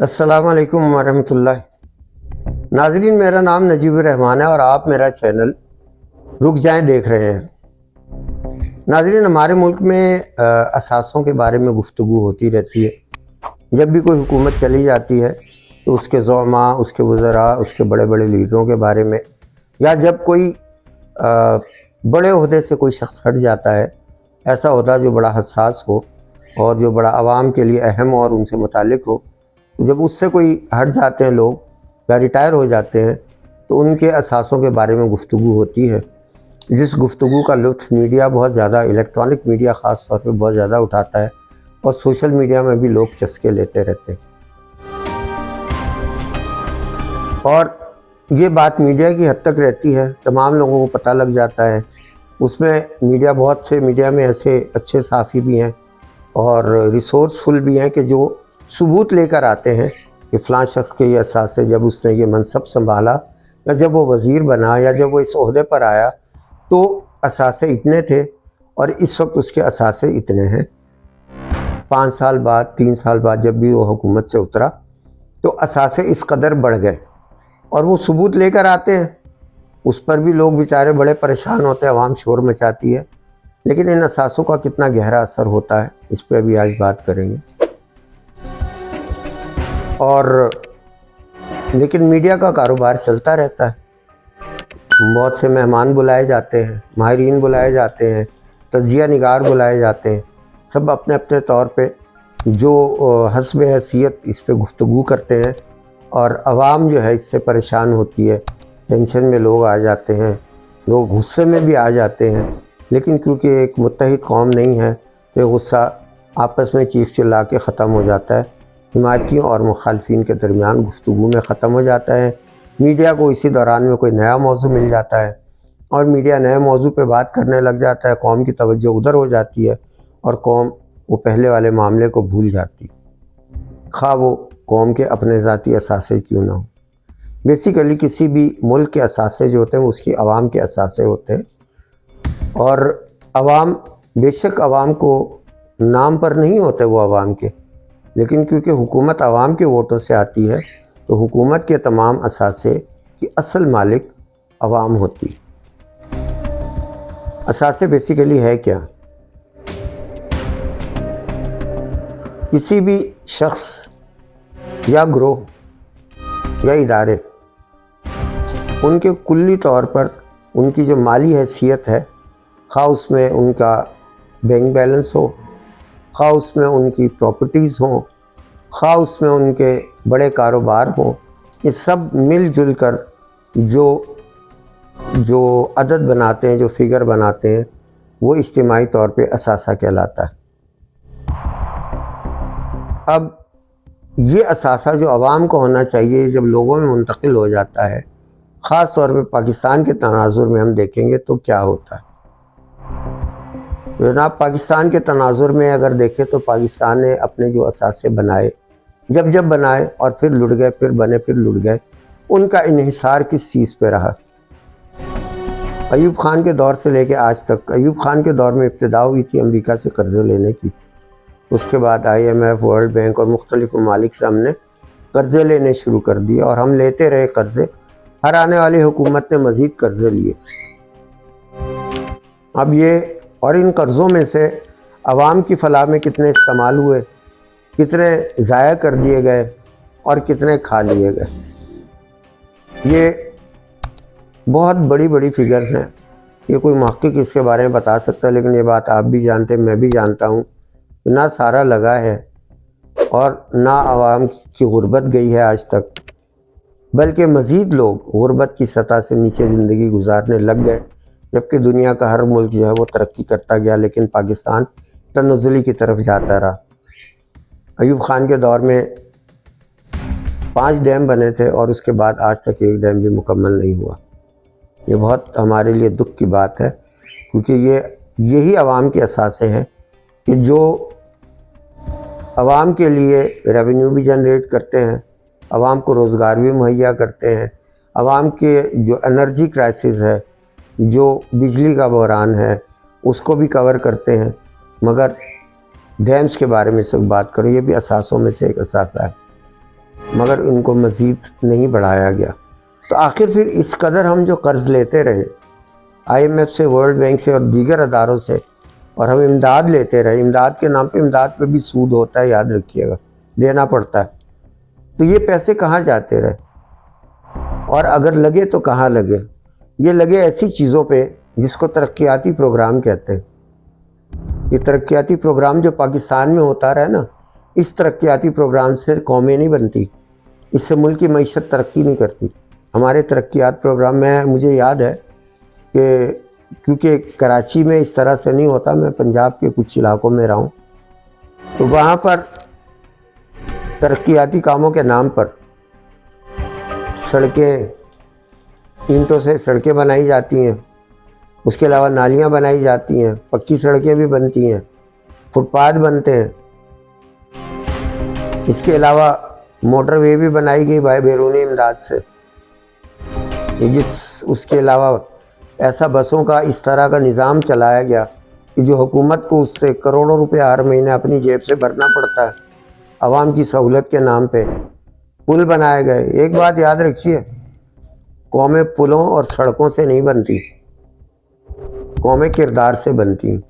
السلام علیکم ورحمۃ اللہ ناظرین، میرا نام نجیب الرحمان ہے اور آپ میرا چینل رک جائیں دیکھ رہے ہیں۔ ناظرین، ہمارے ملک میں اثاثوں کے بارے میں گفتگو ہوتی رہتی ہے۔ جب بھی کوئی حکومت چلی جاتی ہے تو اس کے زعماء، اس کے وزراء، اس کے بڑے بڑے لیڈروں کے بارے میں، یا جب کوئی بڑے عہدے سے کوئی شخص ہٹ جاتا ہے، ایسا عہدہ جو بڑا حساس ہو اور جو بڑا عوام کے لیے اہم اور ان سے متعلق ہو، جب اس سے کوئی ہٹ جاتے ہیں لوگ یا ریٹائر ہو جاتے ہیں تو ان کے اثاثوں کے بارے میں گفتگو ہوتی ہے، جس گفتگو کا لطف میڈیا بہت زیادہ، الیکٹرانک میڈیا خاص طور پہ بہت زیادہ اٹھاتا ہے، اور سوشل میڈیا میں بھی لوگ چسکے لیتے رہتے ہیں۔ اور یہ بات میڈیا کی حد تک رہتی ہے، تمام لوگوں کو پتہ لگ جاتا ہے۔ اس میں میڈیا میں ایسے اچھے صحافی بھی ہیں اور ریسورسفل بھی ہیں کہ جو ثبوت لے کر آتے ہیں کہ فلاں شخص کے یہ اثاثے، جب اس نے یہ منصب سنبھالا یا جب وہ وزیر بنا یا جب وہ اس عہدے پر آیا تو اثاثے اتنے تھے اور اس وقت اس کے اثاثے اتنے ہیں۔ 5 سال بعد، 3 سال بعد جب بھی وہ حکومت سے اترا تو اثاثے اس قدر بڑھ گئے، اور وہ ثبوت لے کر آتے ہیں۔ اس پر بھی لوگ بیچارے بڑے پریشان ہوتے ہیں، عوام شور مچاتی ہے، لیکن ان اثاثوں کا کتنا گہرا اثر ہوتا ہے اس پہ بھی آج بات کریں گے۔ لیکن میڈیا کا کاروبار چلتا رہتا ہے، بہت سے مہمان بلائے جاتے ہیں، ماہرین بلائے جاتے ہیں، تجزیہ نگار بلائے جاتے ہیں، سب اپنے اپنے طور پہ جو حسب حیثیت اس پہ گفتگو کرتے ہیں، اور عوام جو ہے اس سے پریشان ہوتی ہے، ٹینشن میں لوگ آ جاتے ہیں، لوگ غصے میں بھی آ جاتے ہیں، لیکن کیونکہ ایک متحد قوم نہیں ہے تو یہ غصہ آپس میں چیخ چلا کے ختم ہو جاتا ہے، حمایتیوں اور مخالفین کے درمیان گفتگو میں ختم ہو جاتا ہے۔ میڈیا کو اسی دوران میں کوئی نیا موضوع مل جاتا ہے اور میڈیا نئے موضوع پہ بات کرنے لگ جاتا ہے، قوم کی توجہ ادھر ہو جاتی ہے اور قوم وہ پہلے والے معاملے کو بھول جاتی، خواہ وہ قوم کے اپنے ذاتی اثاثے کیوں نہ ہوں۔ بیسیکلی کسی بھی ملک کے اثاثے جو ہوتے ہیں وہ اس کی عوام کے اثاثے ہوتے ہیں، اور عوام، بے شک عوام کو نام پر نہیں ہوتے وہ عوام کے، لیکن کیونکہ حکومت عوام کے ووٹوں سے آتی ہے تو حکومت کے تمام اثاثے کی اصل مالک عوام ہوتی ہے۔ اثاثے بیسیکلی ہے کیا؟ کسی بھی شخص یا گروہ یا ادارے، ان کے کلی طور پر ان کی جو مالی حیثیت ہے، خواہ اس میں ان کا بینک بیلنس ہو، خواہ اس میں ان کی پراپرٹیز ہوں، خواہ اس میں ان کے بڑے کاروبار ہوں، یہ سب مل جل کر جو عدد بناتے ہیں، جو فگر بناتے ہیں، وہ اجتماعی طور پہ اثاثہ کہلاتا ہے۔ اب یہ اثاثہ جو عوام کو ہونا چاہیے، جب لوگوں میں منتقل ہو جاتا ہے، خاص طور پہ پاکستان کے تناظر میں ہم دیکھیں گے تو کیا ہوتا ہے۔ جناب، پاکستان کے تناظر میں اگر دیکھیں تو پاکستان نے اپنے جو اثاثے بنائے، جب بنائے اور پھر لٹ گئے، پھر بنے پھر لٹ گئے، ان کا انحصار کس چیز پہ رہا؟ ایوب خان کے دور سے لے کے آج تک۔ ایوب خان کے دور میں ابتدا ہوئی تھی امریکہ سے قرضے لینے کی، اس کے بعد IMF، ورلڈ بینک اور مختلف ممالک سے ہم نے قرضے لینے شروع کر دیے، اور ہم لیتے رہے قرضے، ہر آنے والی حکومت نے مزید قرضے لیے۔ اب اور ان قرضوں میں سے عوام کی فلاح میں کتنے استعمال ہوئے، کتنے ضائع کر دیے گئے اور کتنے کھا لیے گئے، یہ بہت بڑی بڑی فگرز ہیں۔ یہ کوئی محقق اس کے بارے میں بتا سکتا ہے، لیکن یہ بات آپ بھی جانتے ہیں، میں بھی جانتا ہوں، نہ سارا لگا ہے اور نہ عوام کی غربت گئی ہے آج تک، بلکہ مزید لوگ غربت کی سطح سے نیچے زندگی گزارنے لگ گئے، جبکہ دنیا کا ہر ملک جو ہے وہ ترقی کرتا گیا، لیکن پاکستان تنزلی کی طرف جاتا رہا۔ ایوب خان کے دور میں 5 ڈیم بنے تھے اور اس کے بعد آج تک ایک ڈیم بھی مکمل نہیں ہوا۔ یہ بہت ہمارے لیے دکھ کی بات ہے، کیونکہ یہی عوام کے اثاثے ہیں کہ جو عوام کے لیے ریونیو بھی جنریٹ کرتے ہیں، عوام کو روزگار بھی مہیا کرتے ہیں، عوام کے جو انرجی کرائسس ہے، جو بجلی کا بحران ہے، اس کو بھی کور کرتے ہیں۔ مگر ڈیمز کے بارے میں سے بات کرو، یہ بھی اثاثوں میں سے ایک اثاثہ ہے۔ مگر ان کو مزید نہیں بڑھایا گیا۔ تو آخر پھر اس قدر ہم جو قرض لیتے رہے آئی ایم ایف سے، ورلڈ بینک سے اور دیگر اداروں سے، اور ہم امداد لیتے رہے، امداد کے نام پہ امداد پہ بھی سود ہوتا ہے، یاد رکھیے گا، دینا پڑتا ہے۔ تو یہ پیسے کہاں جاتے رہے، اور اگر لگے تو کہاں لگے؟ یہ لگے ایسی چیزوں پہ جس کو ترقیاتی پروگرام کہتے ہیں۔ یہ ترقیاتی پروگرام جو پاکستان میں ہوتا رہا نا، اس ترقیاتی پروگرام سے قومیں نہیں بنتی، اس سے ملک کی معیشت ترقی نہیں کرتی۔ ہمارے ترقیات پروگرام میں مجھے یاد ہے کہ کیونکہ کراچی میں اس طرح سے نہیں ہوتا، میں پنجاب کے کچھ علاقوں میں رہا ہوں، تو وہاں پر ترقیاتی کاموں کے نام پر سڑکیں، اینٹوں سے سڑکیں بنائی جاتی ہیں، اس کے علاوہ نالیاں بنائی جاتی ہیں، پکی سڑکیں بھی بنتی ہیں، فٹ پاتھ بنتے ہیں، اس کے علاوہ موٹر وے بھی بنائی گئی بیرونی امداد سے، اس کے علاوہ ایسا بسوں کا اس طرح کا نظام چلایا گیا کہ جو حکومت کو اس سے کروڑوں روپے ہر مہینے اپنی جیب سے بھرنا پڑتا ہے عوام کی سہولت کے نام پہ۔ پل بنائے گئے۔ ایک بات یاد رکھیے، قومیں پلوں اور سڑکوں سے نہیں بنتی، قومیں کردار سے بنتی ہیں،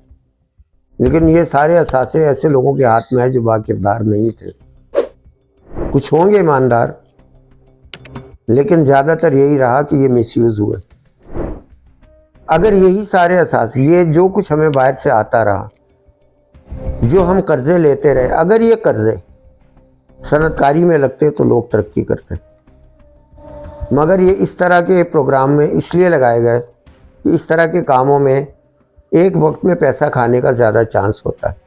لیکن یہ سارے اثاثے ایسے لوگوں کے ہاتھ میں ہیں جو با کردار نہیں تھے۔ کچھ ہوں گے ایماندار، لیکن زیادہ تر یہی رہا کہ یہ مس یوز ہوئے۔ اگر یہی سارے اثاثے، یہ جو کچھ ہمیں باہر سے آتا رہا، جو ہم قرضے لیتے رہے، اگر یہ قرضے صنعت کاری میں لگتے تو لوگ ترقی کرتے، مگر یہ اس طرح کے پروگرام میں اس لیے لگائے گئے کہ اس طرح کے کاموں میں ایک وقت میں پیسہ کھانے کا زیادہ چانس ہوتا ہے۔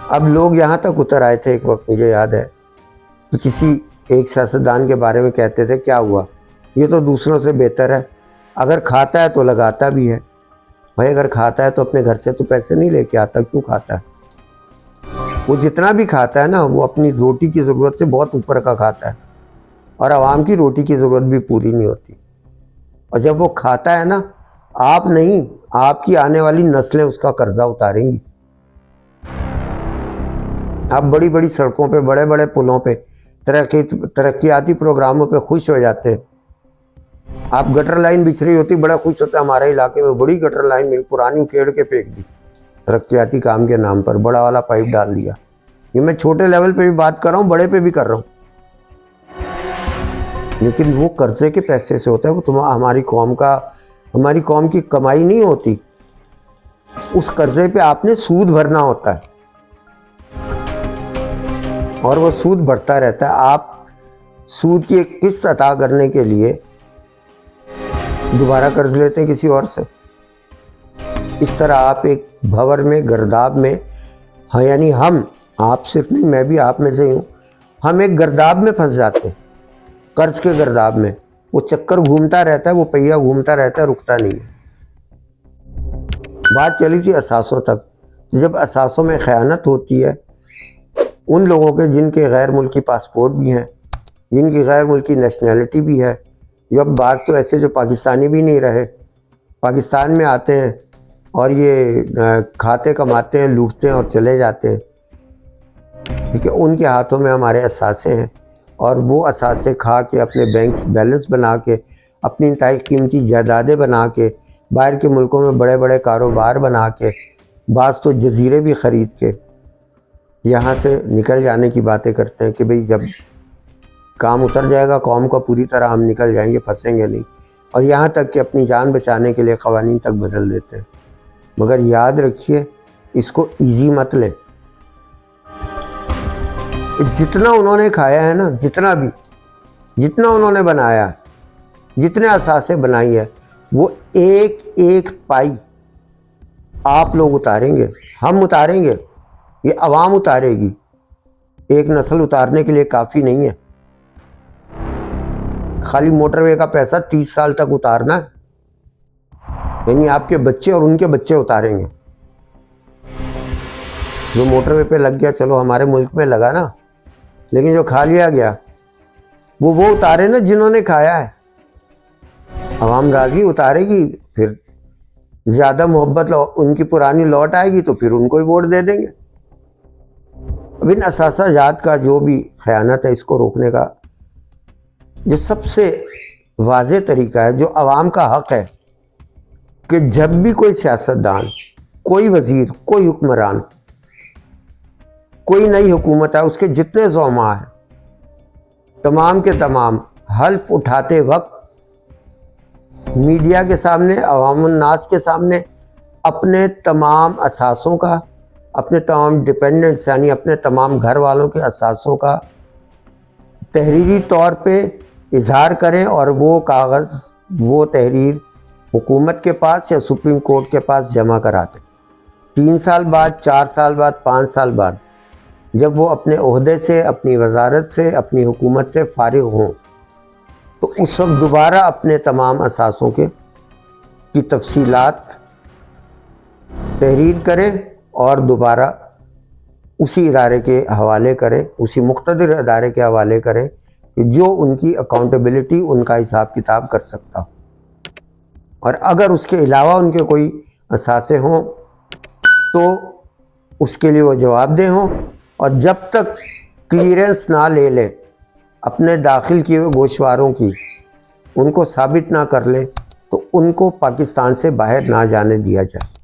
اب لوگ یہاں تک اتر آئے تھے، ایک وقت مجھے یاد ہے کہ کسی ایک سیاستدان کے بارے میں کہتے تھے کیا ہوا، یہ تو دوسروں سے بہتر ہے، اگر کھاتا ہے تو لگاتا بھی ہے۔ بھائی اگر کھاتا ہے تو اپنے گھر سے تو پیسے نہیں لے کے آتا، کیوں کھاتا ہے؟ وہ جتنا بھی کھاتا ہے نا، وہ اپنی روٹی کی ضرورت سے بہت اوپر کا کھاتا ہے، اور عوام کی روٹی کی ضرورت بھی پوری نہیں ہوتی۔ اور جب وہ کھاتا ہے نا، آپ نہیں، آپ کی آنے والی نسلیں اس کا قرضہ اتاریں گی۔ آپ بڑی بڑی سڑکوں پہ، بڑے بڑے پلوں پہ، ترقیاتی پروگراموں پہ خوش ہو جاتے ہیں۔ آپ گٹر لائن بچھ رہی ہوتی، بڑا خوش ہوتا ہے، ہمارے علاقے میں بڑی گٹر لائن ملی، پرانی اکھیڑ کے پھینک دی، ترقیاتی کام کے نام پر بڑا والا پائپ ڈال دیا۔ یہ میں چھوٹے لیول پہ بھی بات کر رہا ہوں، بڑے پہ بھی کر رہا ہوں، لیکن وہ قرضے کے پیسے سے ہوتا ہے۔ وہ ہماری قوم کی کمائی نہیں ہوتی، اس قرضے پہ آپ نے سود بھرنا ہوتا ہے، اور وہ سود بڑھتا رہتا ہے۔ آپ سود کی ایک قسط عطا کرنے کے لیے دوبارہ قرض لیتے ہیں کسی اور سے۔ اس طرح آپ ایک بھور میں، گرداب میں، یعنی ہم، آپ صرف نہیں، میں بھی آپ میں سے ہی ہوں، ہم ایک گرداب میں پھنس جاتے ہیں، قرض کے گرداب میں۔ وہ چکر گھومتا رہتا ہے، وہ پہیہ گھومتا رہتا ہے، رکتا نہیں ہے۔ بات چلی تھی اثاثوں تک۔ جب اثاثوں میں خیانت ہوتی ہے، ان لوگوں کے جن کے غیر ملکی پاسپورٹ بھی ہیں، جن کی غیر ملکی نیشنلٹی بھی ہے، جو اب بعض تو ایسے جو پاکستانی بھی نہیں رہے، پاکستان میں آتے ہیں اور یہ کھاتے کماتے ہیں، لوٹتے ہیں اور چلے جاتے ہیں، ٹھیک ہے، ان کے ہاتھوں میں ہمارے اثاثے ہیں، اور وہ اثاثے کھا کے اپنے بینک بیلنس بنا کے، اپنی انتہائی قیمتی جائیدادیں بنا کے، باہر کے ملکوں میں بڑے بڑے کاروبار بنا کے، بعض تو جزیرے بھی خرید کے یہاں سے نکل جانے کی باتیں کرتے ہیں کہ بھئی جب کام اتر جائے گا قوم کا پوری طرح، ہم نکل جائیں گے، پھنسیں گے نہیں، اور یہاں تک کہ اپنی جان بچانے کے لیے قوانین تک بدل دیتے ہیں۔ مگر یاد رکھیے، اس کو ایزی مت لیں۔ جتنا انہوں نے کھایا ہے نا، جتنا انہوں نے بنایا ہے، جتنے اثاثے بنائی ہے، وہ ایک ایک پائی آپ لوگ اتاریں گے، ہم اتاریں گے، یہ عوام اتارے گی۔ ایک نسل اتارنے کے لیے کافی نہیں ہے، خالی موٹر وے کا پیسہ 30 سال تک اتارنا ہے، یعنی آپ کے بچے اور ان کے بچے اتاریں گے۔ جو موٹر وے پہ لگ گیا، چلو ہمارے ملک میں لگا نا، لیکن جو کھا لیا گیا وہ اتارے نا جنہوں نے کھایا ہے۔ عوام راضی اتارے گی، پھر زیادہ محبت ان کی پرانی لوٹ آئے گی تو پھر ان کو ہی ووٹ دے دیں گے۔ اب ان اثاثہ جات کا جو بھی خیانت ہے، اس کو روکنے کا جو سب سے واضح طریقہ ہے، جو عوام کا حق ہے کہ جب بھی کوئی سیاستدان، کوئی وزیر، کوئی حکمران، کوئی نئی حکومت ہے، اس کے جتنے زعماء ہیں تمام کے تمام حلف اٹھاتے وقت میڈیا کے سامنے، عوام الناس کے سامنے اپنے تمام اثاثوں کا، اپنے تمام ڈپینڈنٹس یعنی اپنے تمام گھر والوں کے اثاثوں کا تحریری طور پہ اظہار کریں، اور وہ کاغذ، وہ تحریر حکومت کے پاس یا سپریم کورٹ کے پاس جمع کراتے 3 سال بعد، 4 سال بعد، 5 سال بعد، جب وہ اپنے عہدے سے، اپنی وزارت سے، اپنی حکومت سے فارغ ہوں، تو اس وقت دوبارہ اپنے تمام اثاثوں کی تفصیلات تحریر کریں اور دوبارہ اسی ادارے کے حوالے کریں، اسی مقتدر ادارے کے حوالے کریں کہ جو ان کی اکاؤنٹیبلٹی، ان کا حساب کتاب کر سکتا ہو، اور اگر اس کے علاوہ ان کے کوئی اثاثے ہوں تو اس کے لیے وہ جواب دہ ہوں، اور جب تک کلیئرنس نہ لے لیں اپنے داخل کیے ہوئے گوشواروں کی، ان کو ثابت نہ کر لیں، تو ان کو پاکستان سے باہر نہ جانے دیا جائے،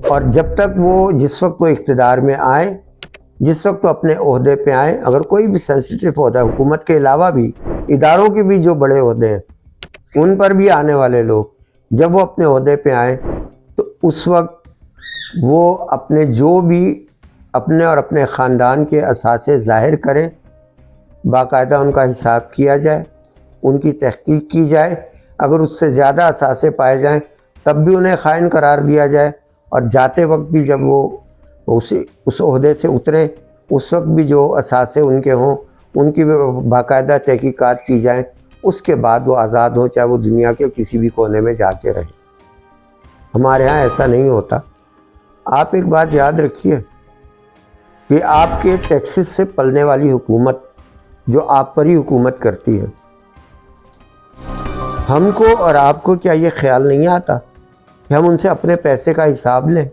اور جب تک وہ، جس وقت وہ اقتدار میں آئیں، جس وقت وہ اپنے عہدے پہ آئیں، اگر کوئی بھی سینسیٹیو عہدہ، حکومت کے علاوہ بھی اداروں کے بھی جو بڑے عہدے ہیں ان پر بھی آنے والے لوگ جب وہ اپنے عہدے پہ آئیں، تو اس وقت وہ اپنے جو بھی اپنے اور اپنے خاندان کے اثاثے ظاہر کریں، باقاعدہ ان کا حساب کیا جائے، ان کی تحقیق کی جائے، اگر اس سے زیادہ اثاثے پائے جائیں تب بھی انہیں خائن قرار دیا جائے، اور جاتے وقت بھی جب وہ اس عہدے سے اتریں اس وقت بھی جو اثاثے ان کے ہوں ان کی بھی باقاعدہ تحقیقات کی جائیں، اس کے بعد وہ آزاد ہوں، چاہے وہ دنیا کے کسی بھی کونے میں جا کے رہیں۔ ہمارے ہاں ایسا نہیں ہوتا۔ آپ ایک بات یاد رکھیے کہ آپ کے ٹیکسز سے پلنے والی حکومت جو آپ پر ہی حکومت کرتی ہے، ہم کو اور آپ کو کیا یہ خیال نہیں آتا کہ ہم ان سے اپنے پیسے کا حساب لیں؟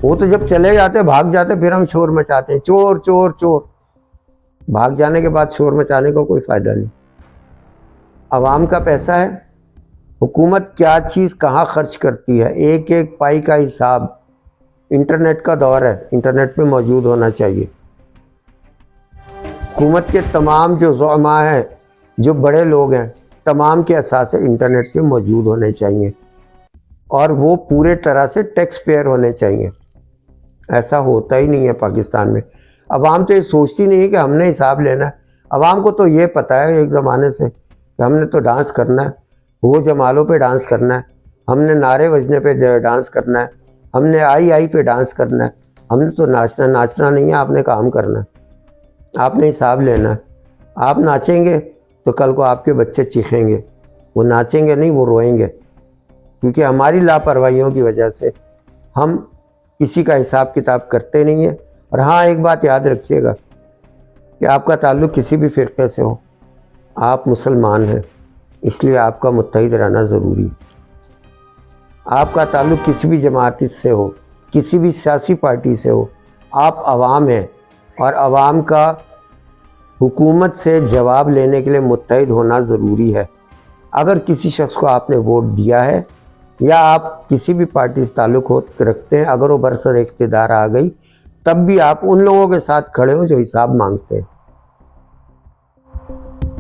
وہ تو جب چلے جاتے، بھاگ جاتے، پھر ہم شور مچاتے ہیں، چور چور چور۔ بھاگ جانے کے بعد شور مچانے کا کوئی فائدہ نہیں۔ عوام کا پیسہ ہے، حکومت کیا چیز کہاں خرچ کرتی ہے، ایک ایک پائی کا حساب۔ انٹرنیٹ کا دور ہے، انٹرنیٹ پہ موجود ہونا چاہیے۔ حکومت کے تمام جو زعماء ہیں، جو بڑے لوگ ہیں، تمام کے اثاثے انٹرنیٹ پہ موجود ہونے چاہیے، اور وہ پورے طرح سے ٹیکس پیئر ہونے چاہیے۔ ایسا ہوتا ہی نہیں ہے پاکستان میں۔ عوام تو یہ سوچتی نہیں ہے کہ ہم نے حساب لینا ہے۔ عوام کو تو یہ پتہ ہے ایک زمانے سے کہ ہم نے تو ڈانس کرنا ہے، وہ جمالوں پہ ڈانس کرنا ہے، ہم نے نعرے بجنے پہ ڈانس کرنا ہے، ہم نے آئی آئی پہ ڈانس کرنا ہے، ہم نے تو ناچنا نہیں ہے، آپ نے کام کرنا ہے، آپ نے حساب لینا ہے۔ آپ ناچیں گے تو کل کو آپ کے بچے چیخیں گے، وہ ناچیں گے نہیں، وہ روئیں گے، کیونکہ ہماری لاپرواہیوں کی وجہ سے ہم کسی کا حساب کتاب کرتے نہیں ہیں۔ اور ہاں ایک بات یاد رکھیے گا کہ آپ کا تعلق کسی بھی فرقے سے ہو، آپ مسلمان ہیں، اس لیے آپ کا متحد رہنا ضروری ہے۔ آپ کا تعلق کسی بھی جماعت سے ہو، کسی بھی سیاسی پارٹی سے ہو، آپ عوام ہیں، اور عوام کا حکومت سے جواب لینے کے لیے متحد ہونا ضروری ہے۔ اگر کسی شخص کو آپ نے ووٹ دیا ہے یا آپ کسی بھی پارٹی سے تعلق رکھتے ہیں، اگر وہ برسر اقتدار آ گئی تب بھی آپ ان لوگوں کے ساتھ کھڑے ہوں جو حساب مانگتے ہیں۔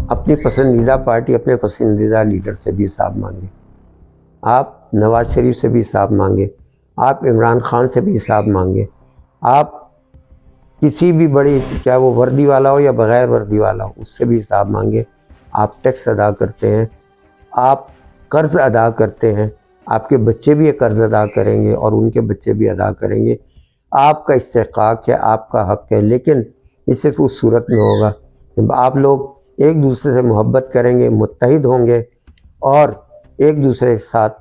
اپنی پسندیدہ پارٹی، اپنے پسندیدہ لیڈر سے بھی حساب مانگیں، آپ نواز شریف سے بھی حساب مانگیں، آپ عمران خان سے بھی حساب مانگیں، آپ کسی بھی بڑی، چاہے وہ وردی والا ہو یا بغیر وردی والا ہو، اس سے بھی حساب مانگیں۔ آپ ٹیکس ادا کرتے ہیں، آپ قرض ادا کرتے ہیں، آپ کے بچے بھی یہ قرض ادا کریں گے اور ان کے بچے بھی ادا کریں گے۔ آپ کا استحقاق ہے، آپ کا حق ہے، لیکن یہ صرف اس صورت میں ہوگا جب آپ لوگ ایک دوسرے سے محبت کریں گے، متحد ہوں گے، اور ایک دوسرے کے ساتھ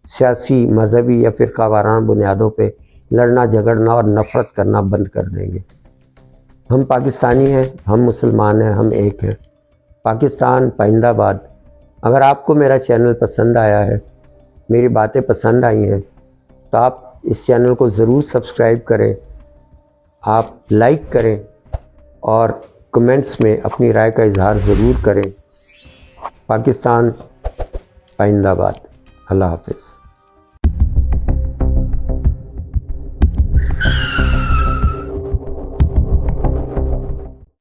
سیاسی، مذہبی یا فرقہ وارانہ بنیادوں پہ لڑنا جھگڑنا اور نفرت کرنا بند کر دیں گے۔ ہم پاکستانی ہیں، ہم مسلمان ہیں، ہم ایک ہیں۔ پاکستان پائندہ باد۔ اگر آپ کو میرا چینل پسند آیا ہے، میری باتیں پسند آئی ہیں، تو آپ اس چینل کو ضرور سبسکرائب کریں، آپ لائک کریں اور کمنٹس میں اپنی رائے کا اظہار ضرور کریں۔ پاکستان پائندہ باد۔ اللہ حافظ۔